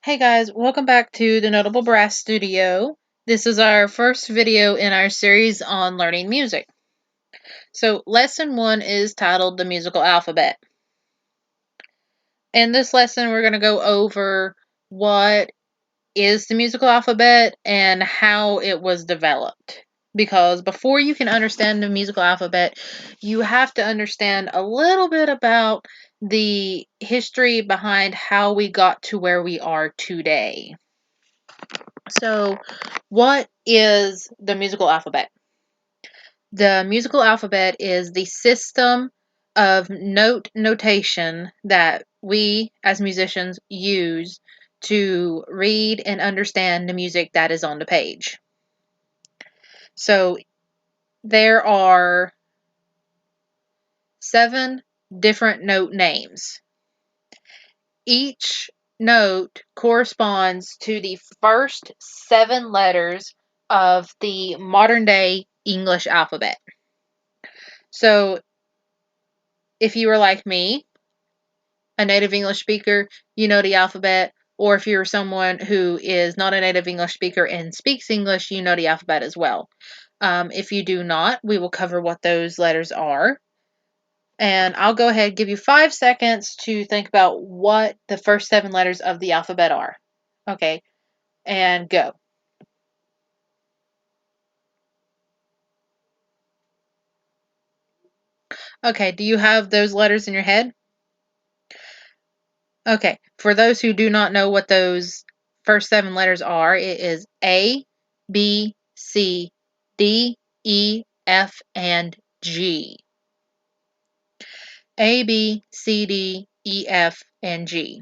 Hey guys, welcome back to the Notable Brass Studio. This is our first video in our series on learning music. So lesson 1 is titled The Musical Alphabet. In this lesson we're going to go over what is the musical alphabet and how it was developed. Because before you can understand the musical alphabet, you have to understand a little bit about the history behind how we got to where we are today. So, what is the musical alphabet? The musical alphabet is the system of notation that we as musicians use to read and understand the music that is on the page. So, there are 7 different note names. Each note corresponds to the first 7 letters of the modern day English alphabet. So, if you were like me, a native English speaker, you know the alphabet, or if you're someone who is not a native English speaker and speaks English, you know the alphabet as well. If you do not, we will cover what those letters are. And I'll go ahead and give you 5 seconds to think about what the first 7 letters of the alphabet are. Okay, and go. Okay, do you have those letters in your head? Okay, for those who do not know what those first 7 letters are, it is A, B, C, D, E, F, and G. A, B, C, D, E, F, and G.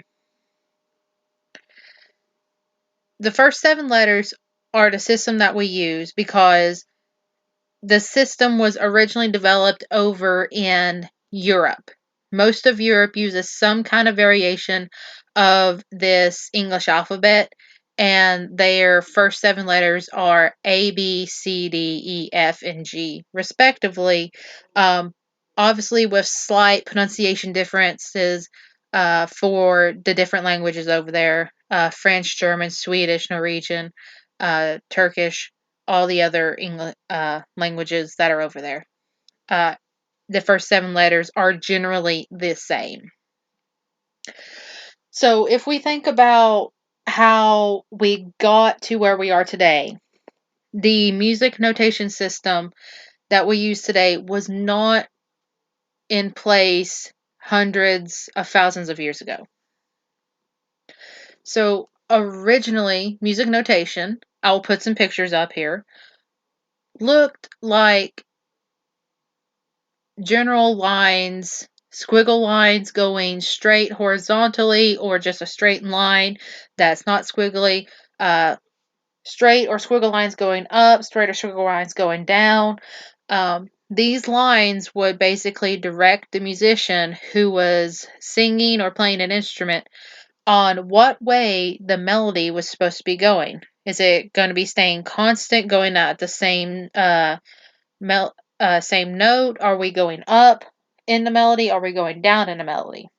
The first 7 letters are the system that we use because the system was originally developed over in Europe. Most of Europe uses some kind of variation of this English alphabet, and their first 7 letters are A, B, C, D, E, F, and G, respectively. Obviously, with slight pronunciation differences for the different languages over there, French, German, Swedish, Norwegian, Turkish, all the other English languages that are over there. The first 7 letters are generally the same. So if we think about how we got to where we are today, the music notation system that we use today was not in place hundreds of thousands of years ago. So originally, music notation, I'll put some pictures up here, looked like general lines, squiggle lines going straight horizontally, or just a straight line that's not squiggly, straight or squiggle lines going up, straight or squiggle lines going down. These lines would basically direct the musician who was singing or playing an instrument on what way the melody was supposed to be going. Is it going to be staying constant, going at the same same note? Are we going up in the melody? Are we going down in the melody?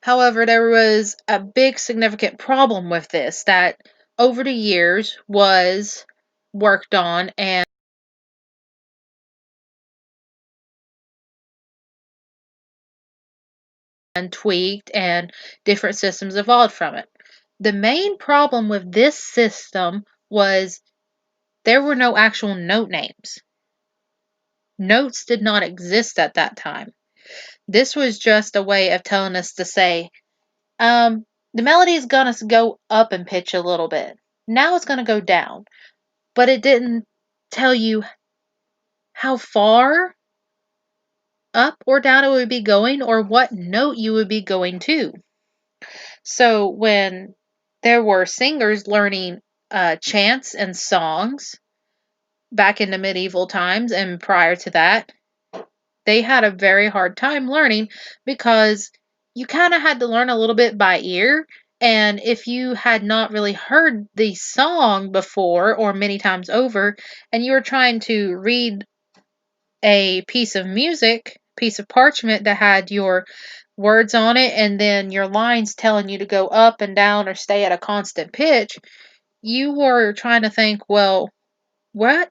However, there was a big significant problem with this that over the years was worked on and tweaked, and different systems evolved from it. The main problem with this system was there were no actual note names. Notes did not exist at that time. This was just a way of telling us to say, the melody is going to go up in pitch a little bit. Now it's going to go down. But it didn't tell you how far up or down it would be going or what note you would be going to. So when there were singers learning chants and songs back in the medieval times and prior to that, they had a very hard time learning because you kind of had to learn a little bit by ear. And if you had not really heard the song before or many times over, and you were trying to read a piece of music, piece of parchment that had your words on it, and then your lines telling you to go up and down or stay at a constant pitch, you were trying to think, well, what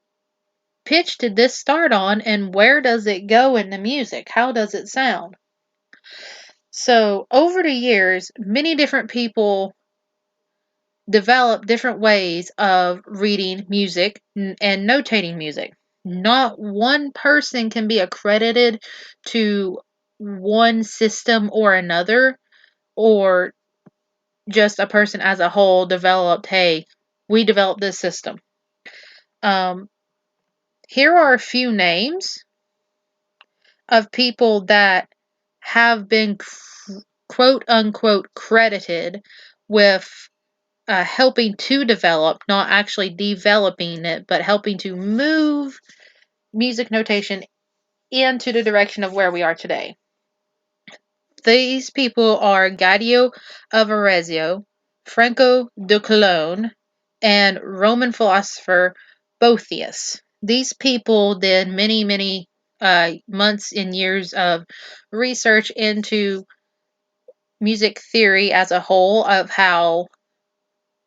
pitch did this start on and where does it go in the music? How does it sound? So, over the years, many different people develop different ways of reading music and notating music. Not one person can be accredited to one system or another, or just a person as a whole developed, hey, we developed this system. Um, Here are a few names of people that have been quote unquote credited with helping to develop, not actually developing it, but helping to move music notation into the direction of where we are today. These people are Gadio of Arezzo, Franco de Cologne, and Roman philosopher Boethius. These people did many months and years of research into music theory as a whole, of how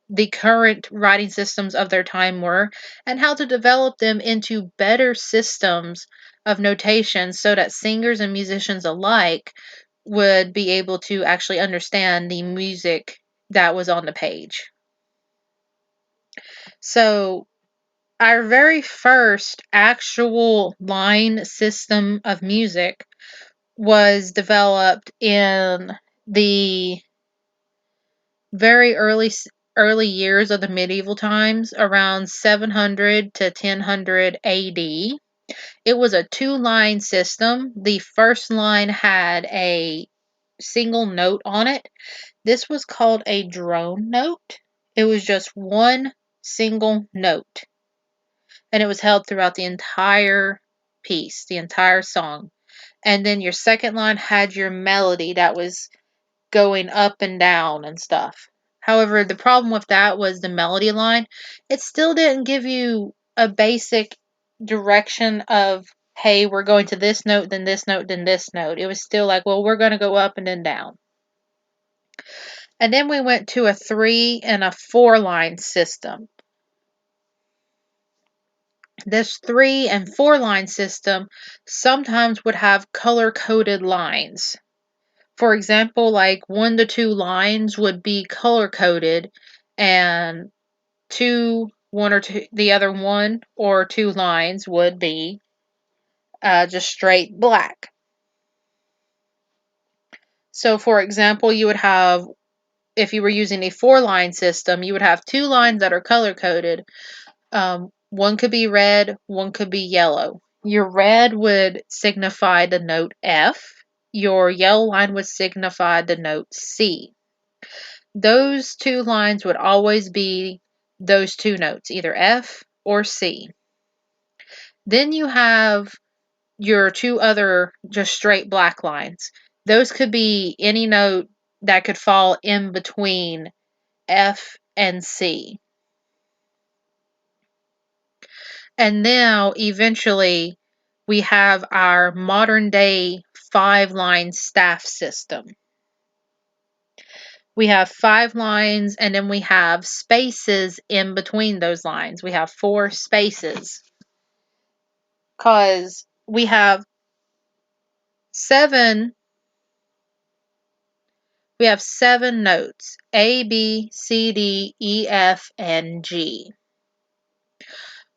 the current writing systems of their time were, and how to develop them into better systems of notation so that singers and musicians alike would be able to actually understand the music that was on the page. So, our very first actual line system of music was developed in the very early years of the medieval times, around 700 to 1000 AD. It was a two-line system. The first line had a single note on it. This was called a drone note. It was just one single note, and it was held throughout the entire piece, the entire song. And then your second line had your melody that was going up and down and stuff. However, the problem with that was the melody line. It still didn't give you a basic direction of, hey, we're going to this note, then this note, then this note. It was still like, well, we're going to go up and then down. And then we went to a 3 and a 4 line system. This 3 and 4 line system sometimes would have color coded lines. For example, like 1 to 2 lines would be color coded, and the other 1 or 2 lines would be just straight black. So, for example, you would have, if you were using a 4-line system, you would have 2 lines that are color coded. One could be red, one could be yellow. Your red would signify the note F. Your yellow line would signify the note C. Those 2 lines would always be those 2 notes, either F or C. Then you have your 2 other just straight black lines. Those could be any note that could fall in between F and C. And now, eventually, we have our modern day 5-line staff system. We have 5 lines, and then we have spaces in between those lines. We have 4 spaces, because we have 7 notes: A, B, C, D, E, F, and G.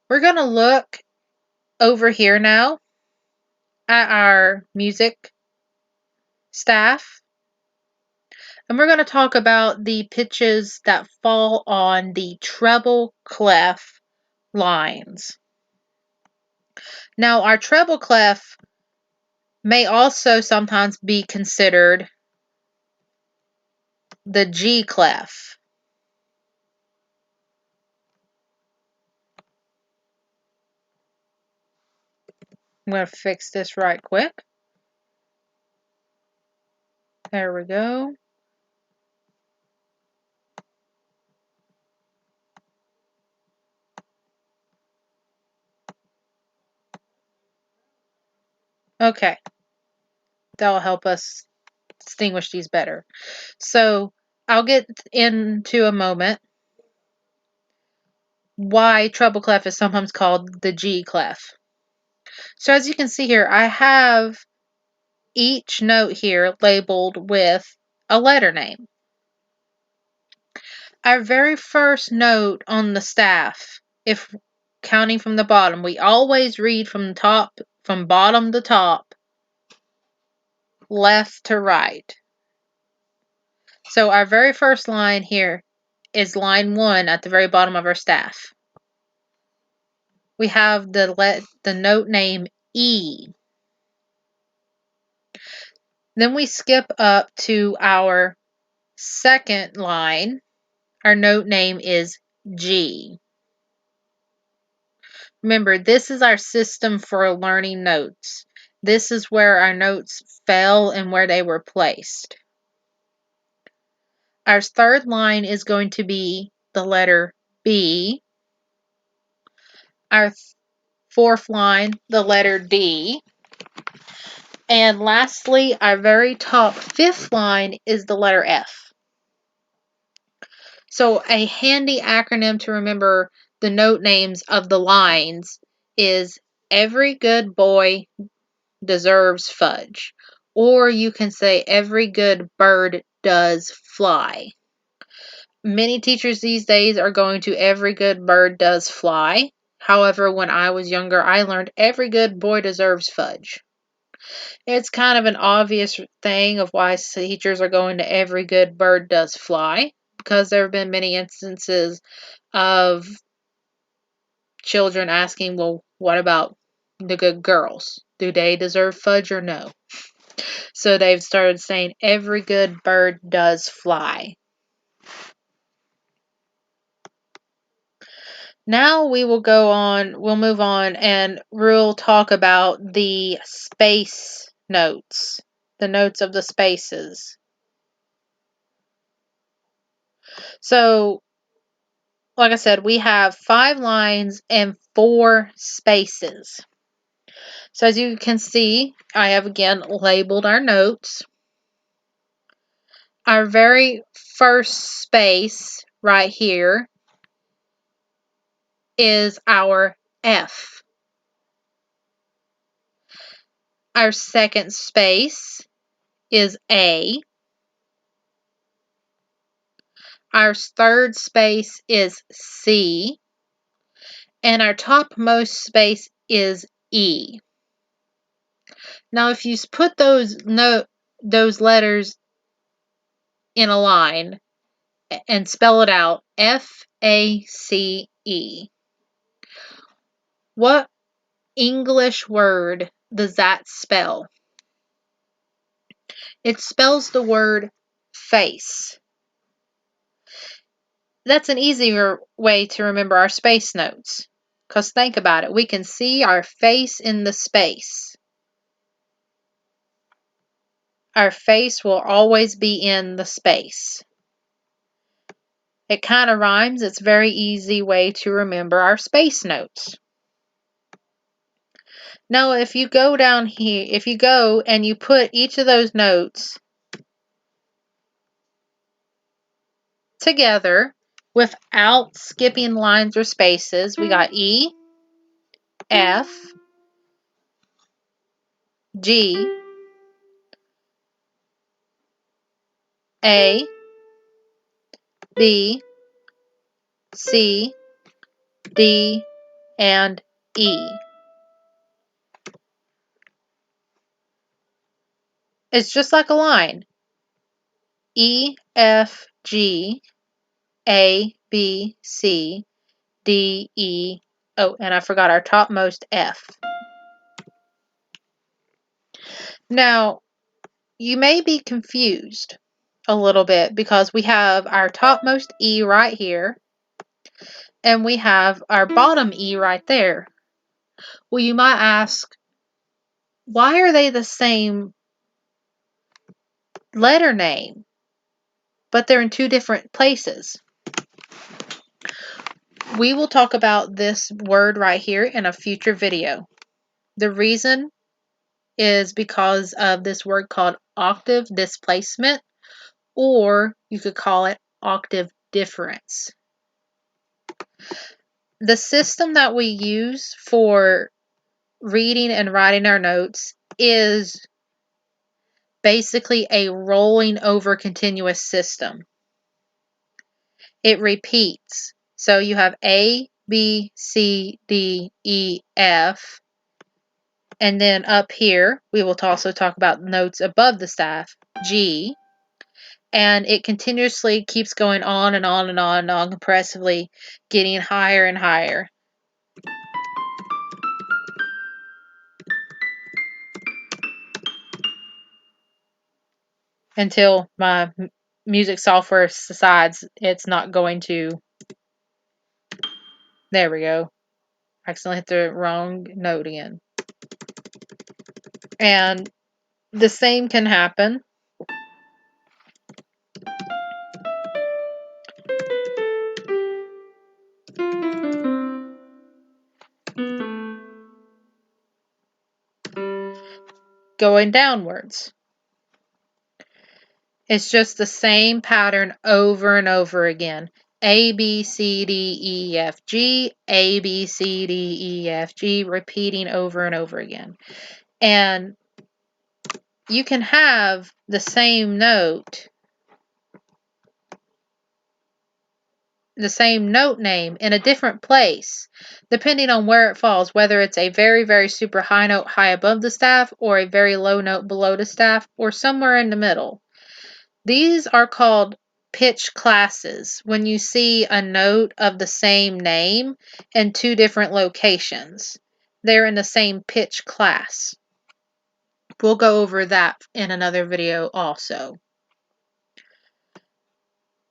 We're going to look over here now at our music staff, and we're going to talk about the pitches that fall on the treble clef lines. Now, our treble clef may also sometimes be considered the G clef. I'm going to fix this right quick. There we go. Okay. That'll help us distinguish these better. So I'll get into a moment why treble clef is sometimes called the G clef. So as you can see here, I have each note here labeled with a letter name. Our very first note on the staff, if counting from the bottom, we always read from bottom to top, left to right. So our very first line here is line 1 at the very bottom of our staff. We have the note name E. Then we skip up to our second line. Our note name is G. Remember, this is our system for learning notes. This is where our notes fell and where they were placed. Our third line is going to be the letter B. Our fourth line, the letter D. And lastly, our very top fifth line is the letter F. So a handy acronym to remember the note names of the lines is Every Good Boy Deserves Fudge. Or you can say Every Good Bird Does Fly. Many teachers these days are going to Every Good Bird Does Fly. However, when I was younger, I learned Every Good Boy Deserves Fudge. It's kind of an obvious thing of why teachers are going to Every Good Bird Does Fly, because there have been many instances of children asking, well, what about the good girls? Do they deserve fudge or no? So they've started saying every good bird does fly. Now we'll move on, and we'll talk about the space notes, the notes of the spaces. So, like I said, we have 5 lines and 4 spaces. So as you can see, I have again labeled our notes. Our very first space right here is our F. Our second space is A. Our third space is C. And our topmost space is E. Now if you put those letters in a line and spell it out, F-A-C-E. What English word does that spell? It spells the word face. That's an easier way to remember our space notes. Because think about it, we can see our face in the space. Our face will always be in the space. It kind of rhymes. It's a very easy way to remember our space notes. Now, if you go down here, if you go and you put each of those notes together without skipping lines or spaces, we got E, F, G, A, B, C, D, and E. It's just like a line. E, F, G, A, B, C, D, E, oh, and I forgot our topmost F. Now, you may be confused a little bit because we have our topmost E right here, and we have our bottom E right there. Well, you might ask, why are they the same letter name, but they're in 2 different places? We will talk about this word right here in a future video. The reason is because of this word called octave displacement, or you could call it octave difference. The system that we use for reading and writing our notes is basically a rolling over continuous system. It repeats. So you have A, B, C, D, E, F. And then up here, we will also talk about notes above the staff, G. And it continuously keeps going on and on and on and on, compressively getting higher and higher. Until my music software decides it's not going to. There we go. I accidentally hit the wrong note again. And the same can happen. Going downwards. It's just the same pattern over and over again. A, B, C, D, E, F, G, A, B, C, D, E, F, G, repeating over and over again. And you can have the same note, the same note name in a different place, depending on where it falls, whether it's a very, very super high note high above the staff, or a very low note below the staff, or somewhere in the middle. These are called pitch classes when you see a note of the same name in two different locations. They're in the same pitch class. We'll go over that in another video also.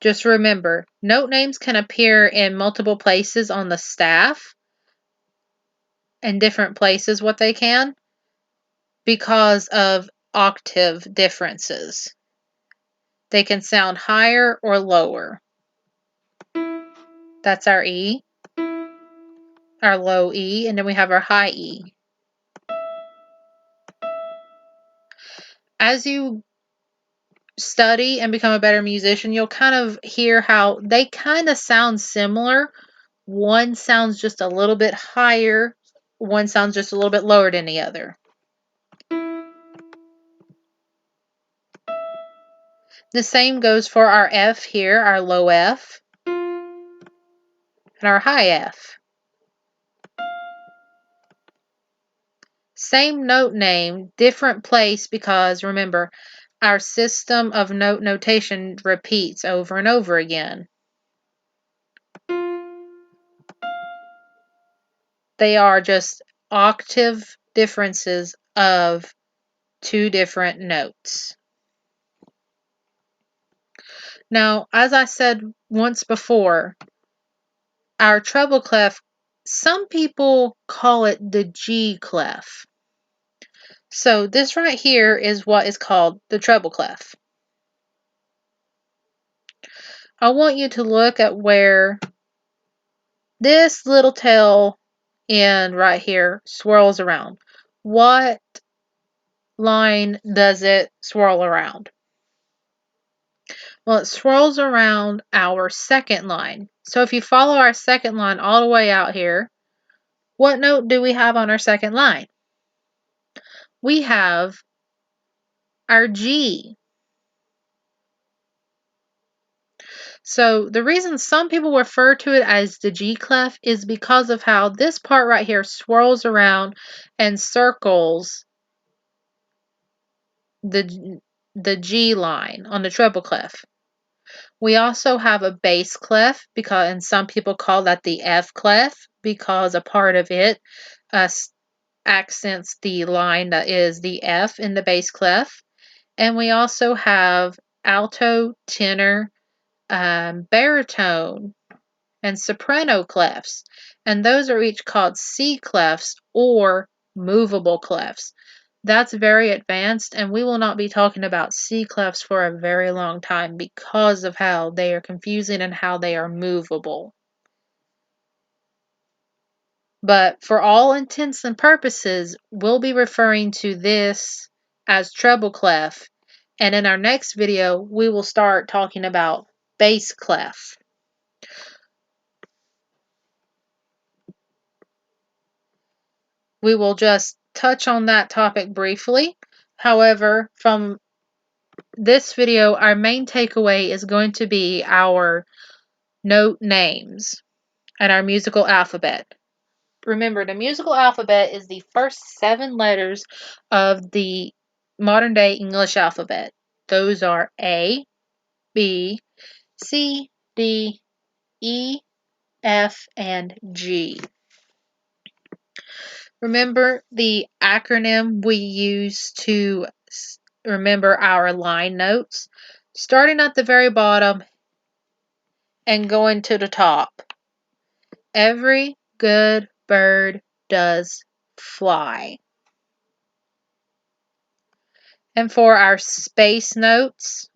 Just remember, note names can appear in multiple places on the staff, in different places what they can, because of octave differences. They can sound higher or lower. That's our E, our low E, and then we have our high E. As you study and become a better musician, you'll kind of hear how they kind of sound similar. One sounds just a little bit higher, one sounds just a little bit lower than the other. The same goes for our F here, our low F, and our high F. Same note name, different place, because remember, our system of notation repeats over and over again. They are just octave differences of two different notes. Now, as I said once before, our treble clef, some people call it the G clef. So this right here is what is called the treble clef. I want you to look at where this little tail end right here swirls around. What line does it swirl around? Well, it swirls around our second line. So if you follow our second line all the way out here, what note do we have on our second line? We have our G. So the reason some people refer to it as the G clef is because of how this part right here swirls around and circles the G line on the treble clef. We also have a bass clef, and some people call that the F clef because a part of it accents the line that is the F in the bass clef. And we also have alto, tenor, baritone, and soprano clefs. And those are each called C clefs or movable clefs. That's very advanced, and we will not be talking about C clefs for a very long time because of how they are confusing and how they are movable. But for all intents and purposes, we'll be referring to this as treble clef And in our next video, we will start talking about bass clef. We will just touch on that topic briefly. However, from this video, our main takeaway is going to be our note names and our musical alphabet. Remember, the musical alphabet is the first 7 letters of the modern day English alphabet. Those are A, B, C, D, E, F, and G. Remember the acronym we use to remember our line notes, starting at the very bottom and going to the top. Every good bird does fly. And for our space notes,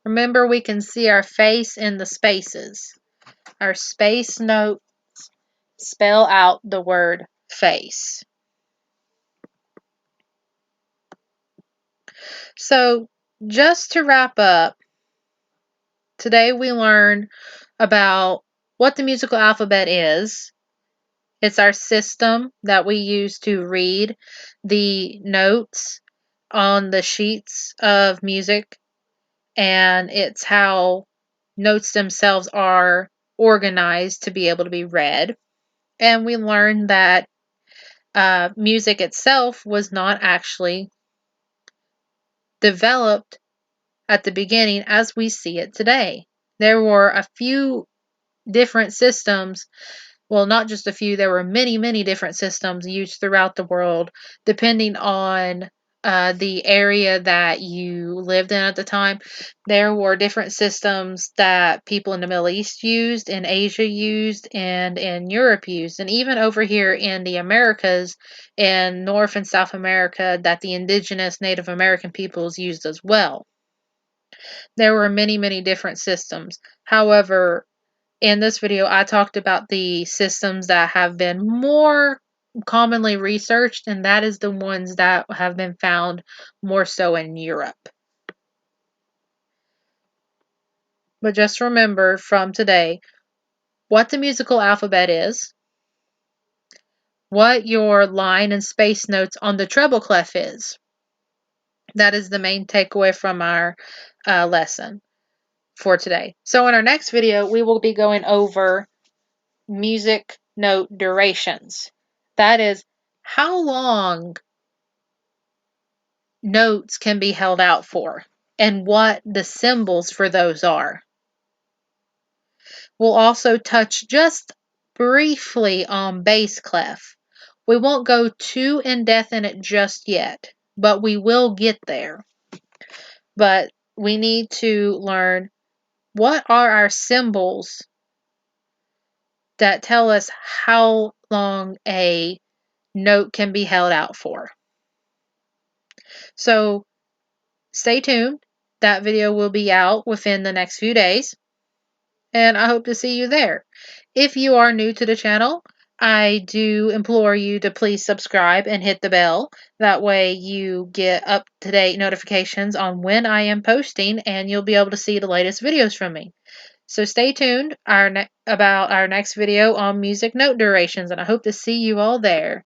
remember we can see our face in the spaces. Our space notes spell out the word face. So just to wrap up, today we learned about what the musical alphabet is. It's our system that we use to read the notes on the sheets of music, and it's how notes themselves are organized to be able to be read. And we learned that music itself was not actually developed at the beginning as we see it today. There were a few different systems. Well, not just a few, there were many, many different systems used throughout the world, depending on the area that you lived in at the time. There were different systems that people in the Middle East used, in Asia used, and in Europe used, and even over here in the Americas, in North and South America, that the indigenous Native American peoples used as well. There were many, many different systems. However, in this video, I talked about the systems that have been more commonly researched, and that is the ones that have been found more so in Europe. But just remember from today what the musical alphabet is, what your line and space notes on the treble clef is. That is the main takeaway from our lesson for today. So in our next video, we will be going over music note durations. That is how long notes can be held out for and what the symbols for those are. We'll also touch just briefly on bass clef. We won't go too in depth in it just yet, but we will get there. But we need to learn what are our symbols that tell us how long a note can be held out for. So stay tuned. That video will be out within the next few days, and I hope to see you there. If you are new to the channel, I do implore you to please subscribe and hit the bell. That way you get up-to-date notifications on when I am posting, and you'll be able to see the latest videos from me. So stay tuned about our next video on music note durations, and I hope to see you all there.